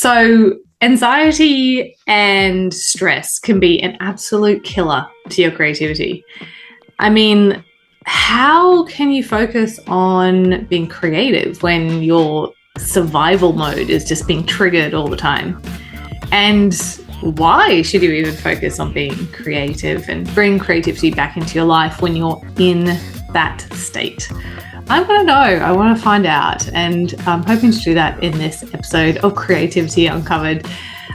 So anxiety and stress can be an absolute killer to your creativity. I mean, how can you focus on being creative when your survival mode is just being triggered all the time? And why should you even focus on being creative and bring creativity back into your life when you're in that state? I want to know. I want to find out. And I'm hoping to do that in this episode of Creativity Uncovered.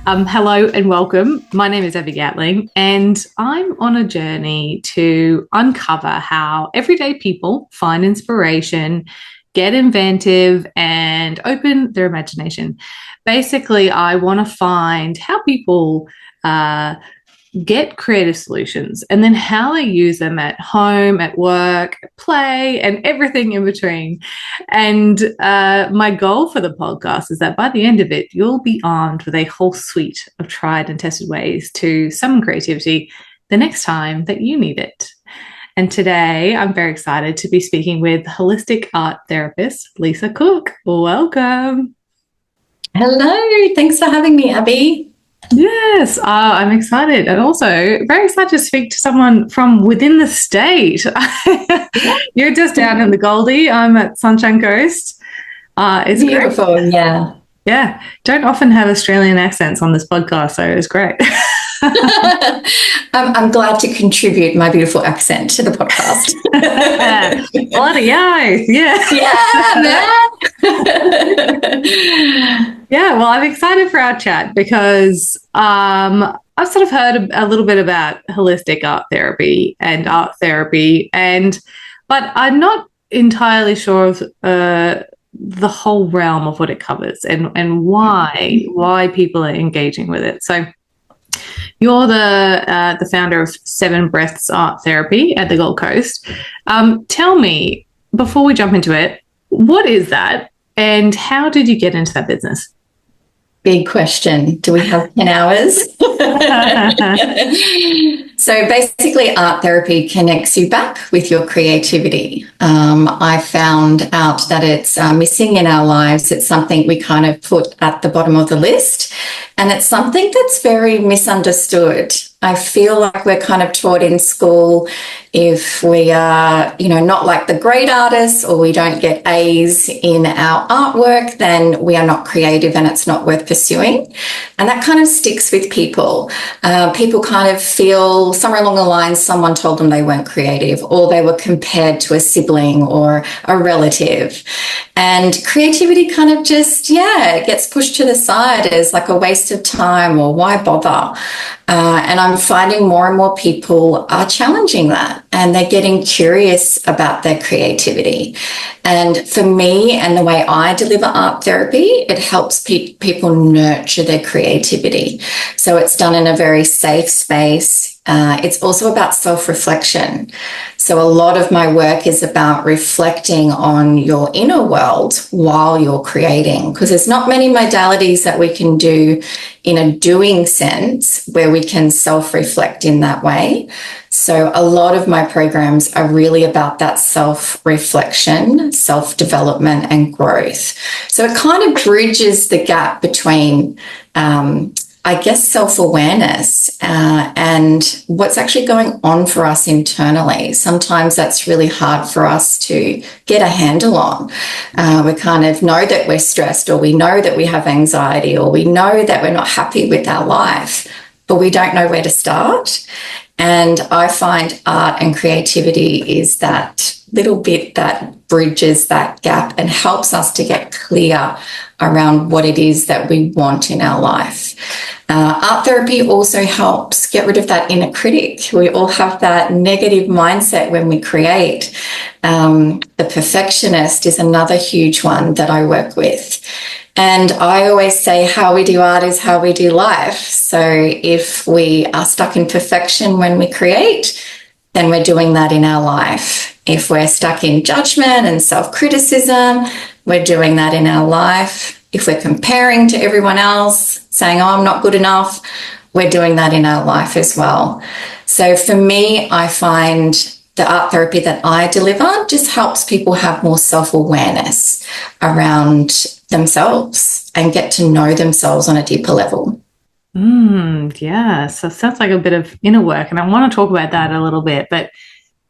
Hello and welcome. My name is Abby Gatling, and I'm on a journey to uncover how everyday people find inspiration, get inventive, and open their imagination. Basically, I want to find how people get creative solutions and then how they use them at home, at work, at play, and everything in between. And my goal for the podcast is that by the end of it, you'll be armed with a whole suite of tried and tested ways to summon creativity the next time that you need it. And today, I'm very excited to be speaking with holistic art therapist, Lisa Cooke. Welcome. Hello. Thanks for having me, Abby. Yes, I'm excited, and also very excited to speak to someone from within the state. You're just down in the Goldie. I'm at Sunshine Coast. It's beautiful, great. Yeah. Don't often have Australian accents on this podcast, so it's great. I'm glad to contribute my beautiful accent to the podcast. Bloody eyes, yeah. Man. Yeah, well, I'm excited for our chat because I've sort of heard a little bit about holistic art therapy, but I'm not entirely sure of the whole realm of what it covers and why people are engaging with it. So you're the founder of Seven Breaths Art Therapy at the Gold Coast. Tell me, before we jump into it, what is that and how did you get into that business? Big question. Do we have 10 hours? So basically, art therapy connects you back with your creativity. I found out that it's missing in our lives. It's something we kind of put at the bottom of the list, and it's something that's very misunderstood. I feel like we're kind of taught in school, if we are, not like the great artists or we don't get A's in our artwork, then we are not creative and it's not worth pursuing. And that kind of sticks with people. People kind of feel somewhere along the line someone told them they weren't creative, or they were compared to a sibling or a relative. And creativity kind of just, gets pushed to the side as like a waste of time, or why bother? And I'm finding more and more people are challenging that, and they're getting curious about their creativity. And for me, and the way I deliver art therapy, it helps people nurture their creativity. So it's done in a very safe space. It's also about self-reflection. So a lot of my work is about reflecting on your inner world while you're creating, because there's not many modalities that we can do in a doing sense where we can self-reflect in that way. So a lot of my programs are really about that self-reflection, self-development and growth. So it kind of bridges the gap between self-awareness and what's actually going on for us internally. Sometimes that's really hard for us to get a handle on. We kind of know that we're stressed, or we know that we have anxiety, or we know that we're not happy with our life, but we don't know where to start. And I find art and creativity is that little bit that bridges that gap and helps us to get clear around what it is that we want in our life. Art therapy also helps get rid of that inner critic. We all have that negative mindset when we create. The perfectionist is another huge one that I work with. And I always say how we do art is how we do life. So if we are stuck in perfection when we create, then we're doing that in our life. If we're stuck in judgment and self-criticism, we're doing that in our life. If we're comparing to everyone else, saying, I'm not good enough, we're doing that in our life as well. So for me, I find the art therapy that I deliver just helps people have more self-awareness around themselves and get to know themselves on a deeper level. Yeah. So it sounds like a bit of inner work, and I want to talk about that a little bit. But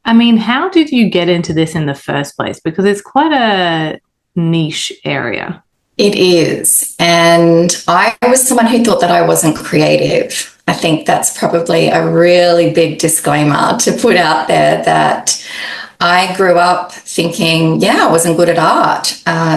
I mean, how did you get into this in the first place? Because it's quite a niche area. It is. And I was someone who thought that I wasn't creative. I think that's probably a really big disclaimer to put out there, that I grew up thinking, yeah, I wasn't good at art.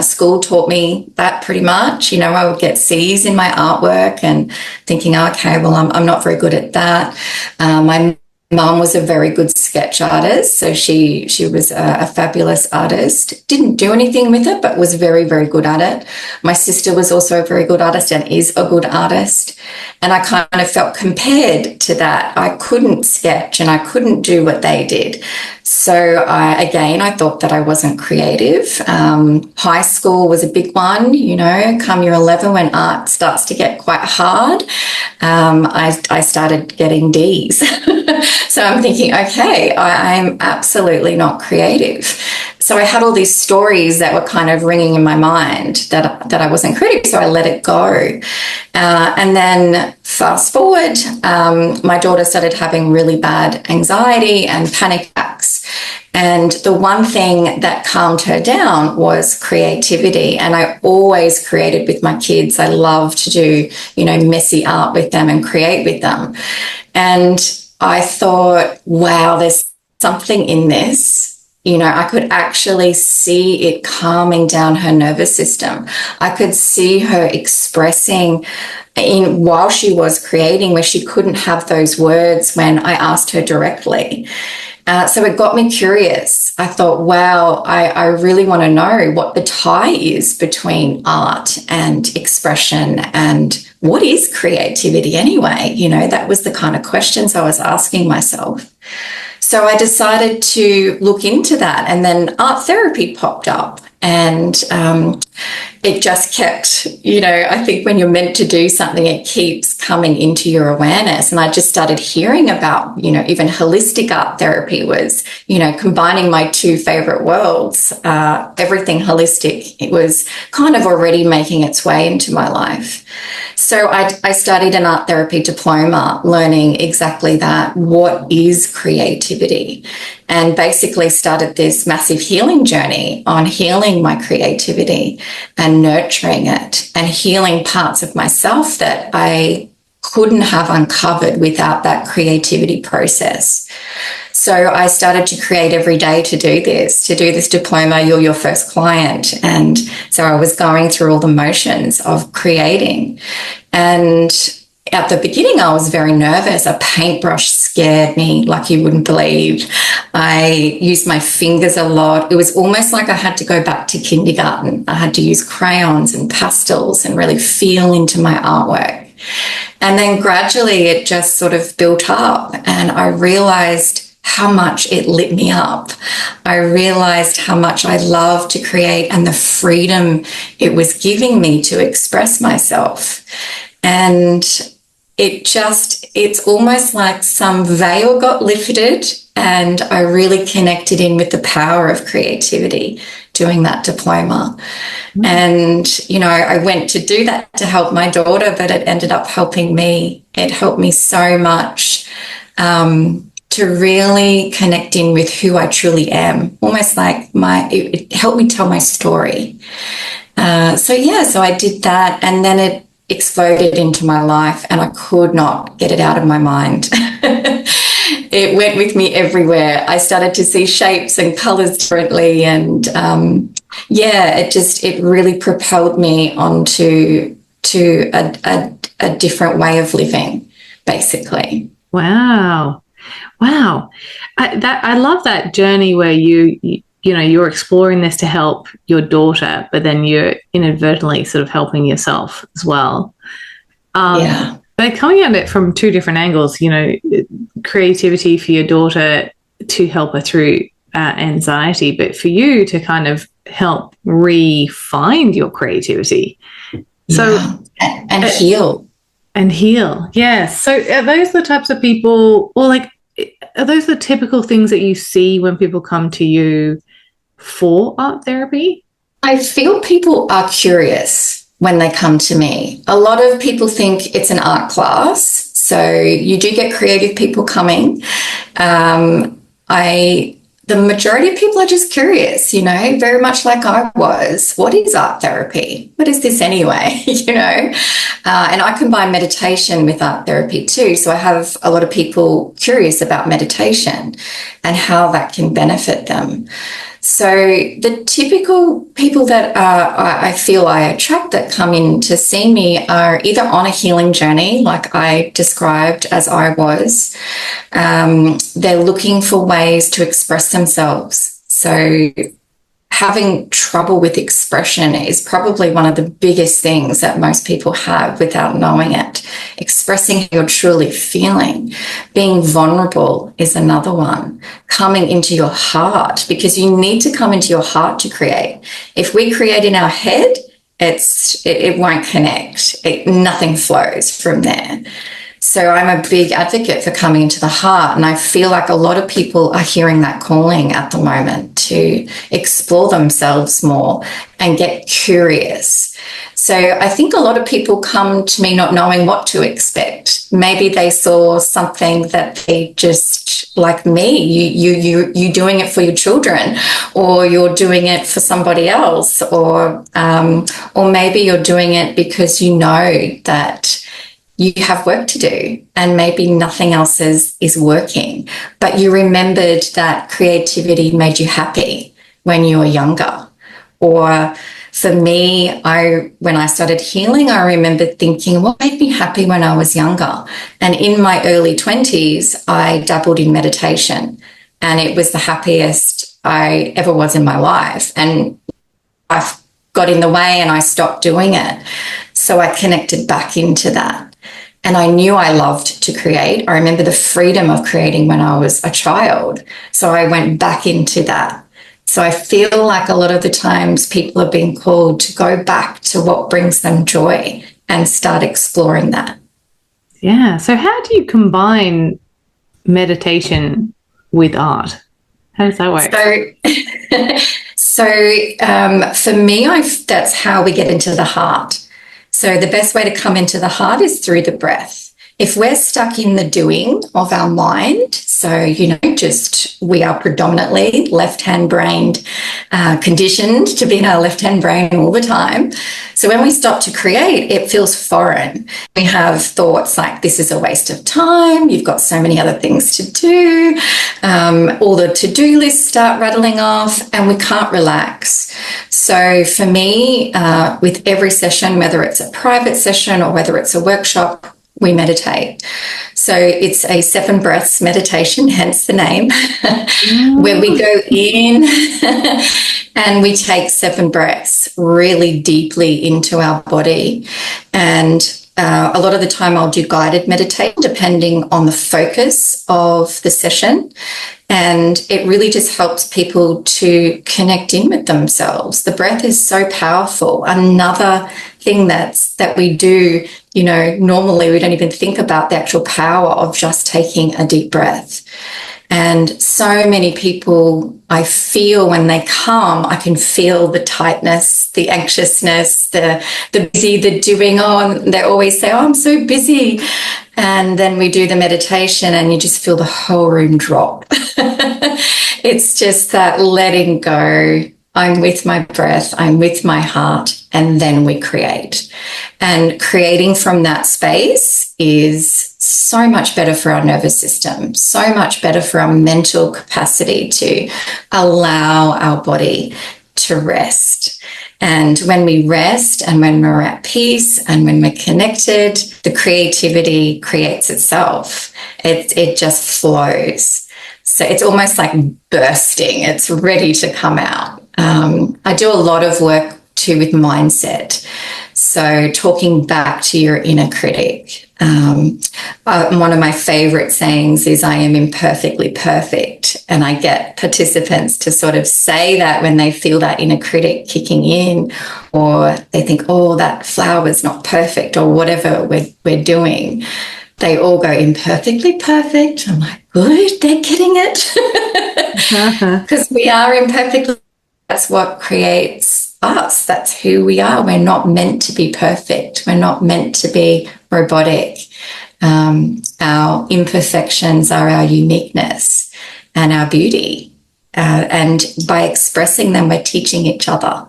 School taught me that pretty much. I would get C's in my artwork and thinking, okay, well, I'm not very good at that. My mum was a very good sketch artist, so she was a fabulous artist. Didn't do anything with it, but was very, very good at it. My sister was also a very good artist and is a good artist. And I kind of felt compared to that. I couldn't sketch and I couldn't do what they did. So I thought that I wasn't creative. High school was a big one, come year 11 when art starts to get quite hard. I started getting D's. So I'm thinking, okay, I'm absolutely not creative. So I had all these stories that were kind of ringing in my mind that I wasn't creative, so I let it go. And then fast forward, my daughter started having really bad anxiety and panic attacks. And the one thing that calmed her down was creativity. And I always created with my kids. I love to do, messy art with them and create with them. And I thought, wow, there's something in this. I could actually see it calming down her nervous system. I could see her expressing while she was creating, where she couldn't have those words when I asked her directly. So it got me curious. I thought, wow, I really want to know what the tie is between art and expression, and what is creativity anyway? That was the kind of questions I was asking myself. So I decided to look into that, and then art therapy popped up, and it just kept, I think when you're meant to do something, it keeps coming into your awareness. And I just started hearing about, even holistic art therapy was, combining my two favorite worlds, everything holistic. It was kind of already making its way into my life. So I studied an art therapy diploma, learning exactly that. What is creativity? And basically started this massive healing journey on healing my creativity and nurturing it and healing parts of myself that I couldn't have uncovered without that creativity process. So I started to create every day to do this diploma. You're your first client. And so I was going through all the motions of creating. And at the beginning, I was very nervous. A paintbrush scared me like you wouldn't believe. I used my fingers a lot. It was almost like I had to go back to kindergarten. I had to use crayons and pastels and really feel into my artwork. And then gradually it just sort of built up, and I realized how much it lit me up. I realized how much I love to create and the freedom it was giving me to express myself. And it's almost like some veil got lifted, and I really connected in with the power of creativity doing that diploma. And, I went to do that to help my daughter, but it ended up helping me. It helped me so much to really connect in with who I truly am, almost like it helped me tell my story. So I did that, and then it exploded into my life, and I could not get it out of my mind. It went with me everywhere. I started to see shapes and colors differently, and it really propelled me onto a different way of living, basically. Wow. I love that journey where you're exploring this to help your daughter, but then you're inadvertently sort of helping yourself as well. But coming at it from two different angles, creativity for your daughter to help her through anxiety, but for you to kind of help re-find your creativity. So and heal. And heal. Yes. So are those the types of people, or are those the typical things that you see when people come to you for art therapy? I feel people are curious when they come to me. A lot of people think it's an art class, so you do get creative people coming. The majority of people are just curious, very much like I was. What is art therapy? What is this anyway? And I combine meditation with art therapy too. So I have a lot of people curious about meditation and how that can benefit them. So the typical people that I feel I attract that come in to see me are either on a healing journey, like I described as I was. They're looking for ways to express themselves. So having trouble with expression is probably one of the biggest things that most people have without knowing it. Expressing how you're truly feeling. Being vulnerable is another one. Coming into your heart, because you need to come into your heart to create. If we create in our head, it won't connect. Nothing flows from there. So I'm a big advocate for coming into the heart, and I feel like a lot of people are hearing that calling at the moment to explore themselves more and get curious. So I think a lot of people come to me not knowing what to expect. Maybe they saw something that they just, like me, you doing it for your children, or you're doing it for somebody else, or maybe you're doing it because you know that you have work to do and maybe nothing else is working, but you remembered that creativity made you happy when you were younger. Or for me, when I started healing, I remember thinking, what made me happy when I was younger? And in my early 20s, I dabbled in meditation, and it was the happiest I ever was in my life. And I got in the way and I stopped doing it. So I connected back into that. And I knew I loved to create. I remember the freedom of creating when I was a child. So I went back into that. So I feel like a lot of the times people are being called to go back to what brings them joy and start exploring that. Yeah. So how do you combine meditation with art? How does that work? For me, that's how we get into the heart. So the best way to come into the heart is through the breath. If we're stuck in the doing of our mind, so, we are predominantly left-hand brained, conditioned to be in our left-hand brain all the time. So when we stop to create, it feels foreign. We have thoughts like, this is a waste of time. You've got so many other things to do. All the to-do lists start rattling off and we can't relax. So for me, with every session, whether it's a private session or whether it's a workshop, we meditate. So it's a 7 breaths meditation, hence the name, where we go in and we take 7 breaths really deeply into our body. And a lot of the time I'll do guided meditation depending on the focus of the session. And it really just helps people to connect in with themselves. The breath is so powerful. Another thing that we do, normally we don't even think about the actual power of just taking a deep breath. And so many people, I feel when they come, I can feel the tightness, the anxiousness, the busy, the doing on. They always say, I'm so busy. And then we do the meditation and you just feel the whole room drop. It's just that letting go. I'm with my breath, I'm with my heart, and then we create. And creating from that space is so much better for our nervous system, so much better for our mental capacity to allow our body to rest. And when we rest and when we're at peace and when we're connected, the creativity creates itself. It just flows. So it's almost like bursting. It's ready to come out. I do a lot of work too with mindset. So talking back to your inner critic. One of my favorite sayings is, I am imperfectly perfect. And I get participants to sort of say that when they feel that inner critic kicking in, or they think, oh, that flower's not perfect, or whatever we're doing. They all go, imperfectly perfect. I'm like, good, they're getting it. Because we are imperfectly. That's what creates us. That's who we are. We're not meant to be perfect. We're not meant to be robotic. Our imperfections are our uniqueness and our beauty. And by expressing them, we're teaching each other.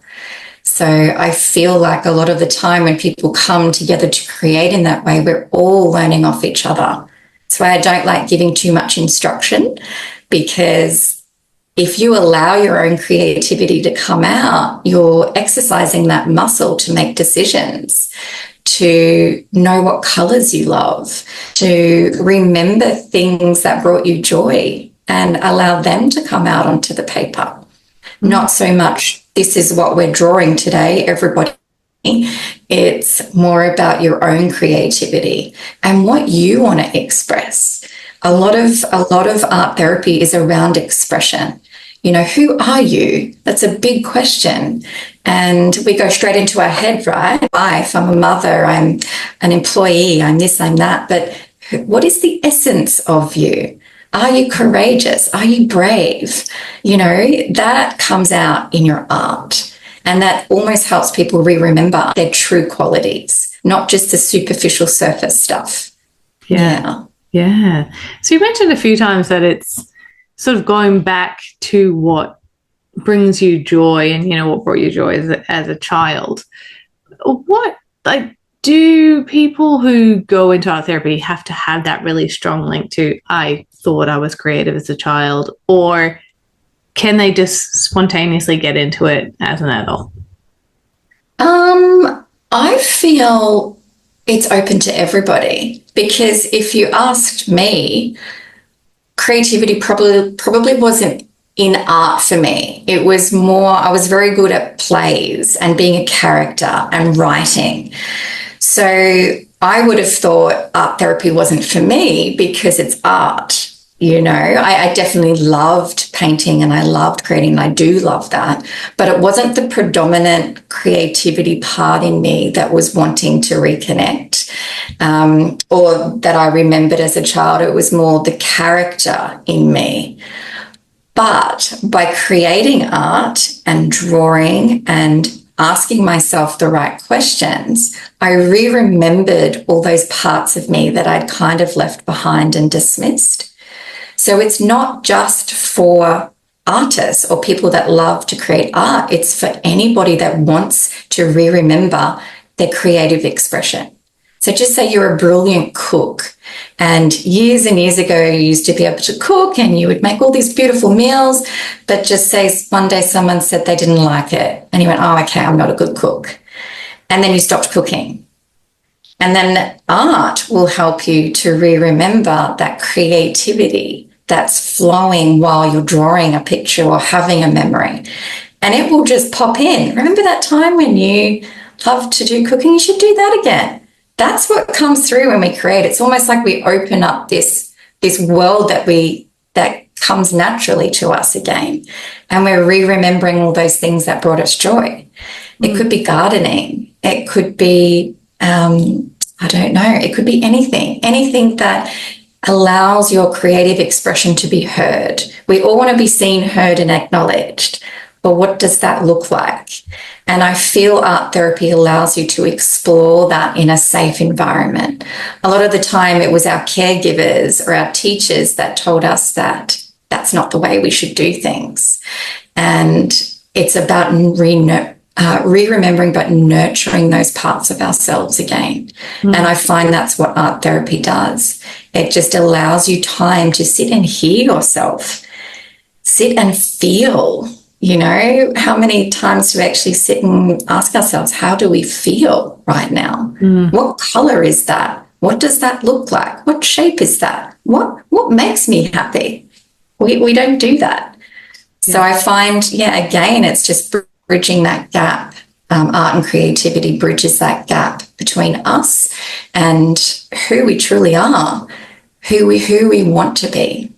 So I feel like a lot of the time when people come together to create in that way, we're all learning off each other. That's why I don't like giving too much instruction, because if you allow your own creativity to come out, you're exercising that muscle to make decisions, to know what colors you love, to remember things that brought you joy and allow them to come out onto the paper. Not so much, this is what we're drawing today, everybody. It's more about your own creativity and what you want to express. A lot of art therapy is around expression. You know, who are you? That's a big question. And we go straight into our head, right? Wife, I'm a mother, I'm an employee, I'm this, I'm that. But what is the essence of you? Are you courageous? Are you brave? You know, that comes out in your art. And that almost helps people remember their true qualities, not just the superficial surface stuff. Yeah. So you mentioned a few times that it's sort of going back to what brings you joy and, you know, what brought you joy as a child. What, like, do people who go into art therapy have to have that really strong link to, I thought I was creative as a child, or can they just spontaneously get into it as an adult? I feel it's open to everybody, because if you asked me, creativity probably wasn't in art for me. It was more, I was very good at plays and being a character and writing. So I would have thought art therapy wasn't for me because it's art. You know, I definitely loved painting and I loved creating, and I do love that. But it wasn't the predominant creativity part in me that was wanting to reconnect, or that I remembered as a child. It was more the character in me. But by creating art and drawing and asking myself the right questions, I remembered all those parts of me that I'd kind of left behind and dismissed. So it's not just for artists or people that love to create art. It's for anybody that wants to remember their creative expression. So just say you're a brilliant cook, and years ago you used to be able to cook and you would make all these beautiful meals, but just say one day someone said they didn't like it and you went, oh, okay, I'm not a good cook. And then you stopped cooking. And then art will help you to remember that creativity that's flowing while you're drawing a picture or having a memory. And it will just pop in. Remember that time when you loved to do cooking? You should do that again. That's what comes through when we create. It's almost like we open up this world that comes naturally to us again. And we're remembering all those things that brought us joy. It could be gardening. It could be, I don't know, it could be anything that allows your creative expression to be heard. We all want to be seen, heard, and acknowledged. But what does that look like? And I feel art therapy allows you to explore that in a safe environment. A lot of the time it was our caregivers or our teachers that told us that that's not the way we should do things. And it's about remembering but nurturing those parts of ourselves again. And I find that's what art therapy does. It just allows you time to sit and hear yourself, sit and feel. You know, how many times do we actually sit and ask ourselves, how do we feel right now? What color is that? What does that look like? What shape is that? What makes me happy? We don't do that. Yeah. So I find, again, it's just bridging that gap. Art and creativity bridges that gap between us and who we truly are, who we want to be.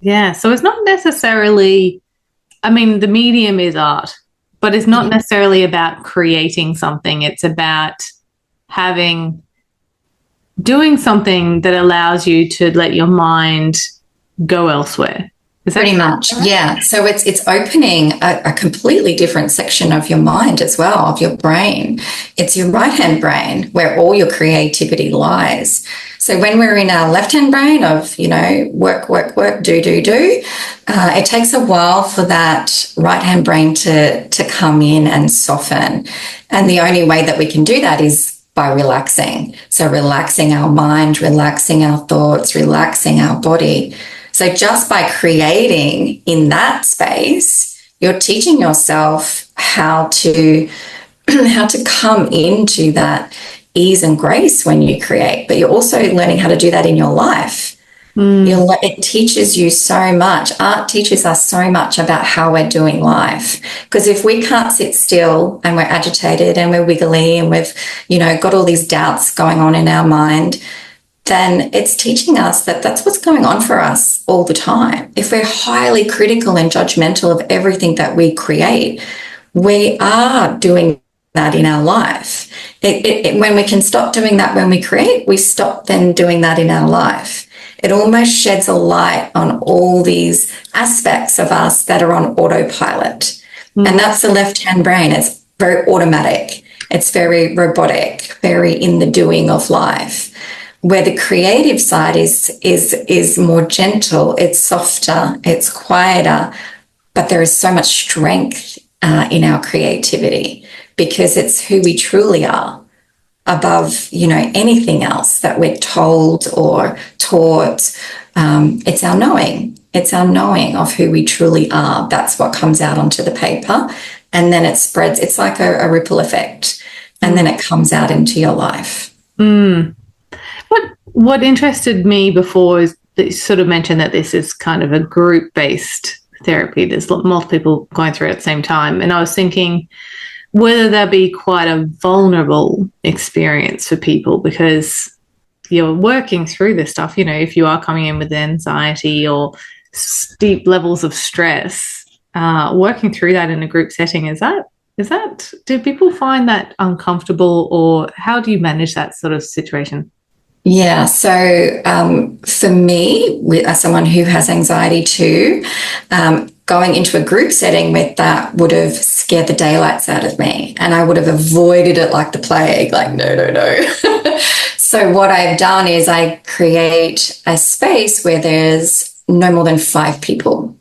Yeah, so it's not necessarily, I mean, the medium is art, but it's not necessarily about creating something. It's about doing something that allows you to let your mind go elsewhere. Is that Pretty much, right? yeah. So it's opening a completely different section of your mind as well, of your brain. It's your right-hand brain where all your creativity lies. So when we're in our left-hand brain of, work, work, work, do, it takes a while for that right-hand brain to come in and soften. And the only way that we can do that is by relaxing. So relaxing our mind, relaxing our thoughts, relaxing our body. So just by creating in that space, you're teaching yourself how to come into that ease and grace when you create, but you're also learning how to do that in your life. It teaches you so much. Art teaches us so much about how we're doing life. Because if we can't sit still and we're agitated and we're wiggly and we've, got all these doubts going on in our mind, then it's teaching us that that's what's going on for us all the time. If we're highly critical and judgmental of everything that we create, we are doing that in our life. When we can stop doing that when we create, we stop then doing that in our life. It almost sheds a light on all these aspects of us that are on autopilot. And that's the left-hand brain. It's very automatic. It's very robotic, very in the doing of life. Where the creative side is more gentle, it's softer, it's quieter, but there is so much strength in our creativity because it's who we truly are above, anything else that we're told or taught. It's our knowing. It's our knowing of who we truly are. That's what comes out onto the paper, and then it spreads. It's like a ripple effect, and then it comes out into your life. What interested me before is that you sort of mentioned that this is kind of a group-based therapy. There's multiple people going through it at the same time. And I was thinking whether that be quite a vulnerable experience for people because you're working through this stuff. If you are coming in with anxiety or deep levels of stress, working through that in a group setting, do people find that uncomfortable, or how do you manage that sort of situation? Yeah, so for me, as someone who has anxiety too, going into a group setting with that would have scared the daylights out of me, and I would have avoided it like the plague, like no. So what I've done is I create a space where there's no more than 5 people.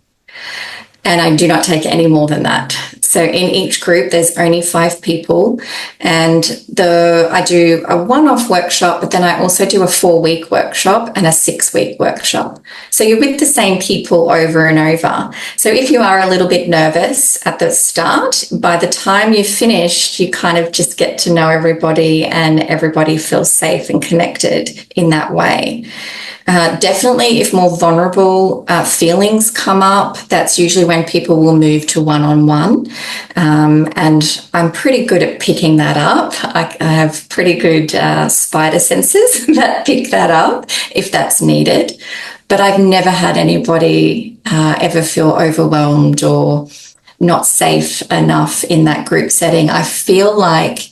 And I do not take any more than that. So in each group, there's only 5 people. And I do a one-off workshop, but then I also do a 4-week workshop and a 6-week workshop. So you're with the same people over and over. So if you are a little bit nervous at the start, by the time you've finished, you kind of just get to know everybody and everybody feels safe and connected in that way. Definitely, if more vulnerable feelings come up, that's usually when people will move to one-on-one. And I'm pretty good at picking that up. I have pretty good spider senses that pick that up if that's needed. But I've never had anybody ever feel overwhelmed or not safe enough in that group setting. I feel like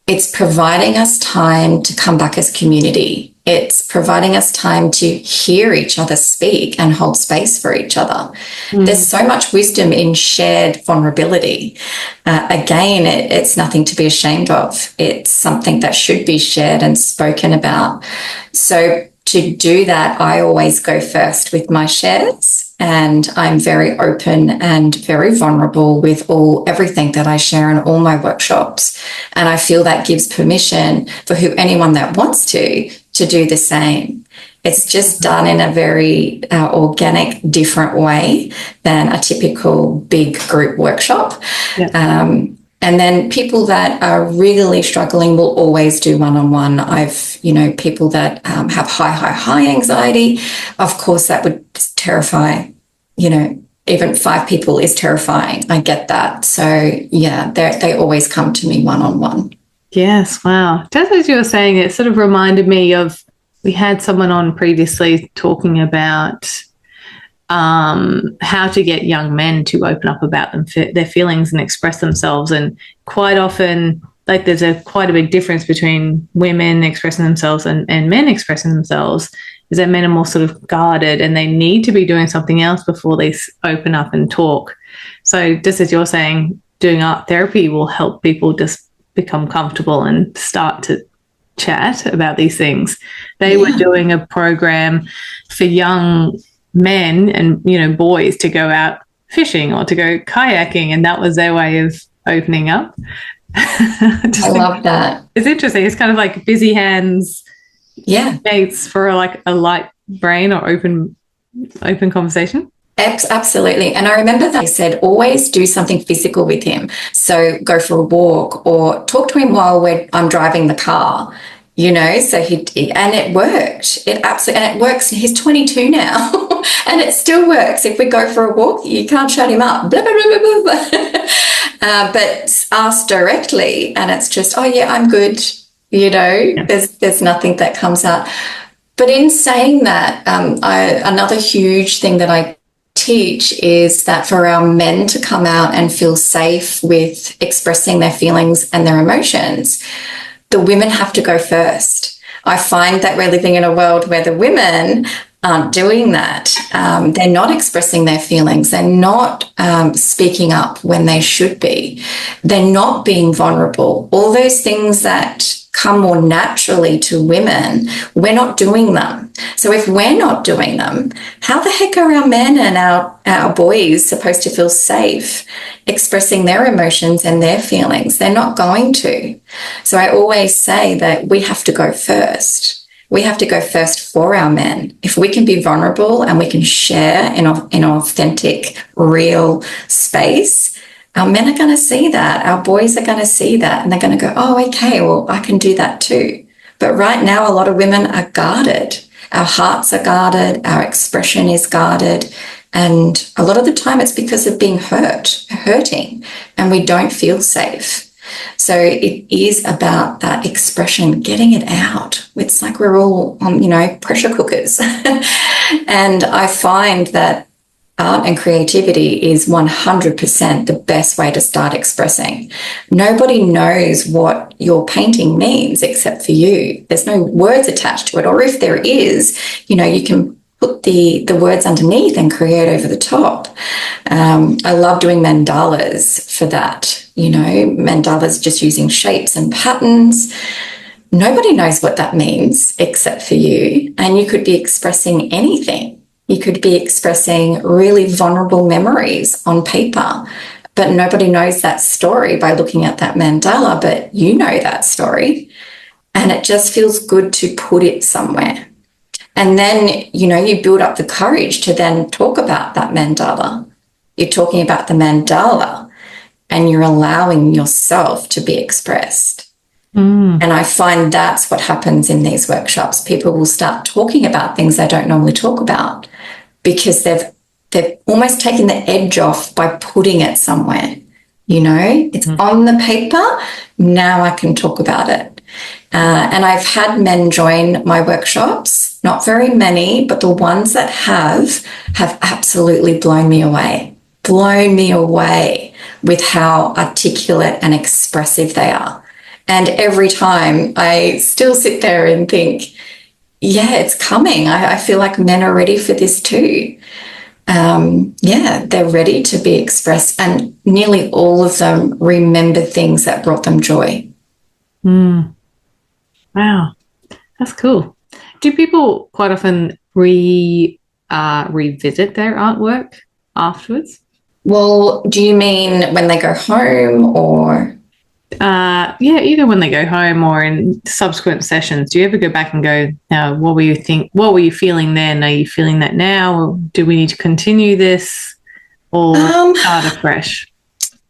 it's providing us time to come back as community. It's providing us time to hear each other speak and hold space for each other. There's so much wisdom in shared vulnerability. Again, it's nothing to be ashamed of. It's something that should be shared and spoken about. So to do that, I always go first with my shares. And I'm very open and very vulnerable with everything that I share in all my workshops. And I feel that gives permission for anyone that wants to do the same. It's just done in a very organic, different way than a typical big group workshop. Yeah. And then people that are really struggling will always do one-on-one. People that have high anxiety, of course, that would terrify, even 5 people is terrifying. I get that. So yeah, they always come to me one-on-one. Yes, wow. Just as you were saying, it sort of reminded me of, we had someone on previously talking about how to get young men to open up about their feelings and express themselves. And quite often, like, there's quite a big difference between women expressing themselves and men expressing themselves. is that men are more sort of guarded and they need to be doing something else before they open up and talk. So just as you're saying, doing art therapy will help people just become comfortable and start to chat about these things. They were doing a program for young men and, you know, boys to go out fishing or to go kayaking, and that was their way of opening up. I love that. It's interesting. It's kind of like busy hands, mates for like a light brain or open conversation. Absolutely. And I remember they said always do something physical with him. So go for a walk or talk to him while I'm driving the car, you know. So and it worked. It absolutely, and it works. He's 22 now and it still works. If we go for a walk, you can't shut him up. Blah, blah, blah, blah, blah. But ask directly and it's just, oh yeah, I'm good. You know, there's nothing that comes out. But in saying that, another huge thing that I teach is that for our men to come out and feel safe with expressing their feelings and their emotions, the women have to go first. I find that we're living in a world where the women aren't doing that. They're not expressing their feelings. They're not speaking up when they should be. They're not being vulnerable. All those things that come more naturally to women, we're not doing them. So if we're not doing them, how the heck are our men and our boys supposed to feel safe expressing their emotions and their feelings? They're not going to. So I always say that we have to go first. We have to go first for our men. If we can be vulnerable and we can share in an authentic, real space, our men are going to see that. Our boys are going to see that and they're going to go, oh, okay, well, I can do that too. But right now, a lot of women are guarded. Our hearts are guarded. Our expression is guarded. And a lot of the time it's because of being hurting, and we don't feel safe. So it is about that expression, getting it out. It's like we're all on, you know, pressure cookers. And I find that art and creativity is 100% the best way to start expressing. Nobody knows what your painting means except for you. There's no words attached to it. Or if there is, you know, you can put the words underneath and create over the top. I love doing mandalas for that. You know, mandalas just using shapes and patterns. Nobody knows what that means except for you. And you could be expressing anything. You could be expressing really vulnerable memories on paper, but nobody knows that story by looking at that mandala, but you know that story. And it just feels good to put it somewhere. And then, you know, you build up the courage to then talk about that mandala. You're talking about the mandala and you're allowing yourself to be expressed. And I find that's what happens in these workshops. People will start talking about things they don't normally talk about because they've almost taken the edge off by putting it somewhere. You know, it's on the paper. Now I can talk about it. And I've had men join my workshops, not very many, but the ones that have absolutely blown me away with how articulate and expressive they are. And every time I still sit there and think, yeah, it's coming. I feel like men are ready for this too. They're ready to be expressed. And nearly all of them remember things that brought them joy. Wow. That's cool. Do people quite often revisit their artwork afterwards? Well, do you mean when they go home or... either when they go home or in subsequent sessions. Do you ever go back and go, what were you feeling then? Are you feeling that now? Or do we need to continue this or start afresh?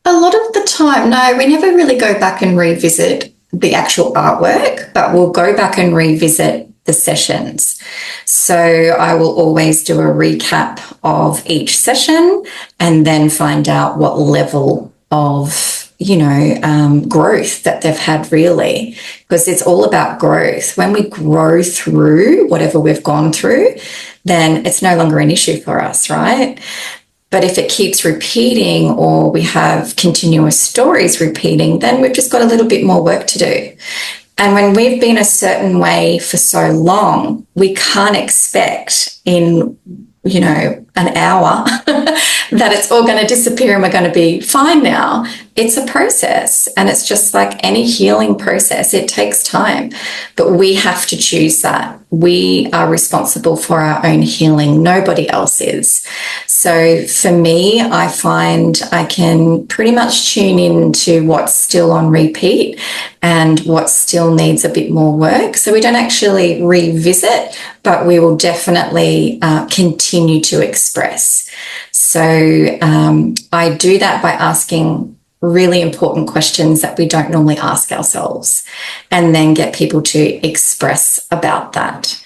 A lot of the time, no, we never really go back and revisit the actual artwork, but we'll go back and revisit the sessions. So I will always do a recap of each session and then find out what level of growth that they've had, really, because it's all about growth. When we grow through whatever we've gone through, then it's no longer an issue for us, right? But if it keeps repeating or we have continuous stories repeating, then we've just got a little bit more work to do. And when we've been a certain way for so long, we can't expect in, an hour that it's all going to disappear and we're going to be fine now. It's a process, and it's just like any healing process. It takes time, but we have to choose that. We are responsible for our own healing. Nobody else is. So for me, I find I can pretty much tune into what's still on repeat and what still needs a bit more work. So we don't actually revisit, but we will definitely continue to express. So I do that by asking really important questions that we don't normally ask ourselves, and then get people to express about that.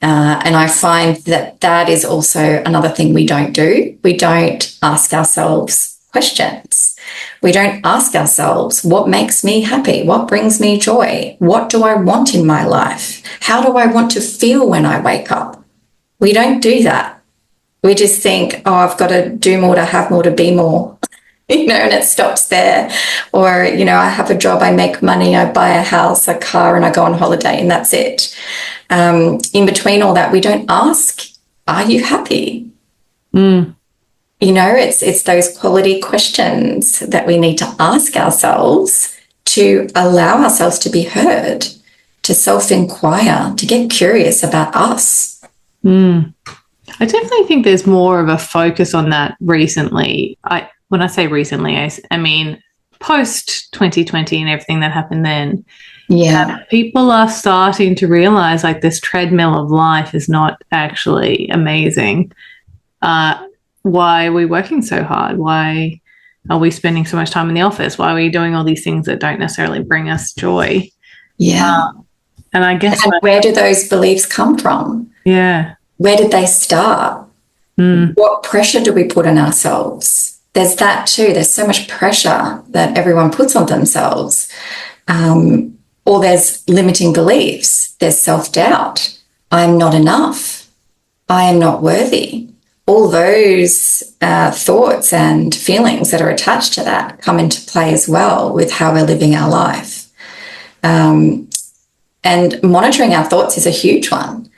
And I find that that is also another thing we don't do. We don't ask ourselves questions. We don't ask ourselves, what makes me happy? What brings me joy? What do I want in my life? How do I want to feel when I wake up? We don't do that. We just think, oh, I've got to do more to have more to be more. And it stops there. Or, I have a job, I make money, I buy a house, a car, and I go on holiday, and that's it. In between all that, we don't ask, are you happy? It's those quality questions that we need to ask ourselves to allow ourselves to be heard, to self-inquire, to get curious about us. I definitely think there's more of a focus on that recently. When I say recently, I mean post 2020 and everything that happened then. Yeah. People are starting to realize like this treadmill of life is not actually amazing. Why are we working so hard? Why are we spending so much time in the office? Why are we doing all these things that don't necessarily bring us joy? Yeah. And I guess... And where do those beliefs come from? Yeah. Where did they start? What pressure do we put on ourselves? There's that too. There's so much pressure that everyone puts on themselves. Or there's limiting beliefs. There's self-doubt. I'm not enough. I am not worthy. All those thoughts and feelings that are attached to that come into play as well with how we're living our life. And monitoring our thoughts is a huge one.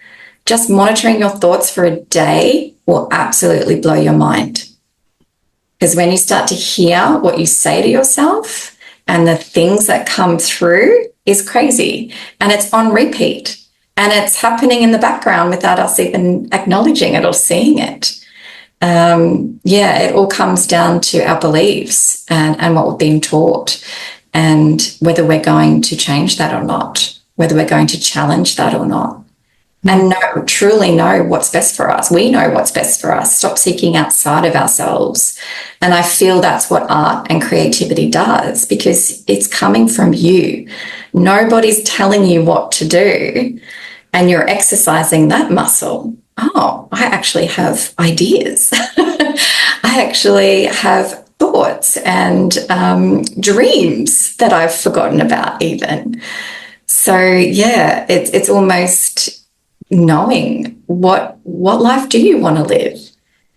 Just monitoring your thoughts for a day will absolutely blow your mind. Because when you start to hear what you say to yourself and the things that come through is crazy, and it's on repeat, and it's happening in the background without us even acknowledging it or seeing it. It all comes down to our beliefs and what we're being taught, and whether we're going to change that or not, whether we're going to challenge that or not. And truly know what's best for us. We know what's best for us. Stop seeking outside of ourselves. And I feel that's what art and creativity does, because it's coming from you. Nobody's telling you what to do, and you're exercising that muscle. Oh, I actually have ideas. I actually have thoughts and dreams that I've forgotten about even. So, yeah, it's almost knowing what life do you want to live?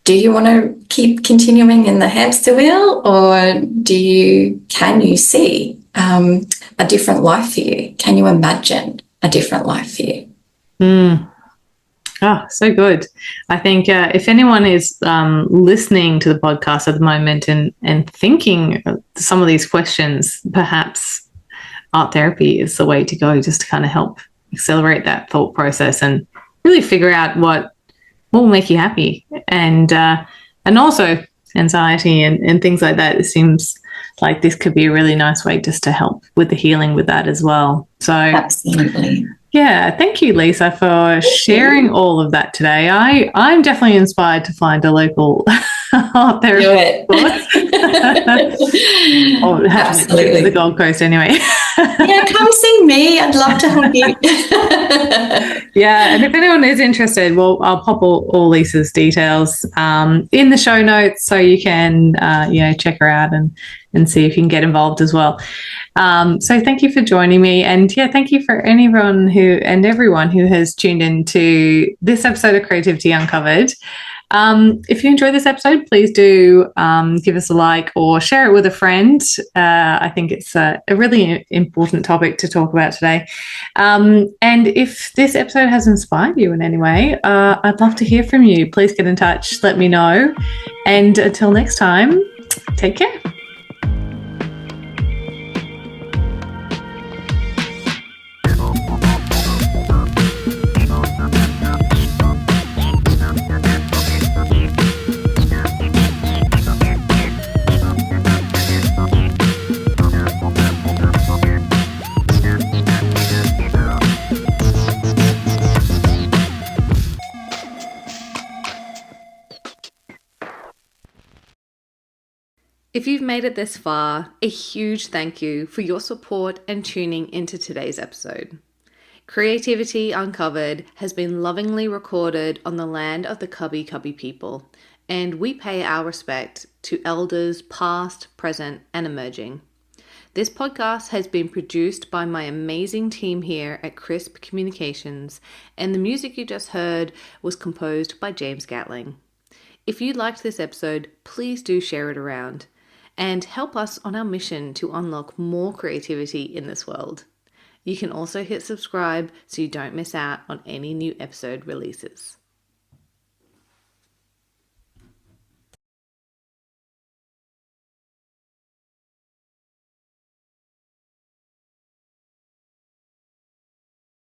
Do you want to keep continuing in the hamster wheel, or can you see a different life for you? Can you imagine a different life for you? Oh, so good. I think if anyone is listening to the podcast at the moment and thinking some of these questions, perhaps art therapy is the way to go, just to kind of help accelerate that thought process and really figure out what will make you happy, and also anxiety and things like that. It seems like this could be a really nice way just to help with the healing with that as well. So absolutely. Yeah, thank you, Lisa, for sharing all of that today. I'm definitely inspired to find a local art therapist. Do it. Or absolutely. To the Gold Coast anyway. Yeah, come see me. I'd love to have you. Yeah, and if anyone is interested, well, I'll pop all Lisa's details in the show notes, so you can check her out and see if you can get involved as well. So thank you for joining me, and thank you for everyone who has tuned into this episode of Creativity Uncovered. If you enjoyed this episode, please do give us a like or share it with a friend. I think it's a really important topic to talk about today. And if this episode has inspired you in any way, I'd love to hear from you. Please get in touch, let me know. And until next time, take care. If you've made it this far, a huge thank you for your support and tuning into today's episode. Creativity Uncovered has been lovingly recorded on the land of the Cubby Cubby people, and we pay our respect to elders past, present, and emerging. This podcast has been produced by my amazing team here at Crisp Communications, and the music you just heard was composed by James Gatling. If you liked this episode, please do share it around and help us on our mission to unlock more creativity in this world. You can also hit subscribe so you don't miss out on any new episode releases.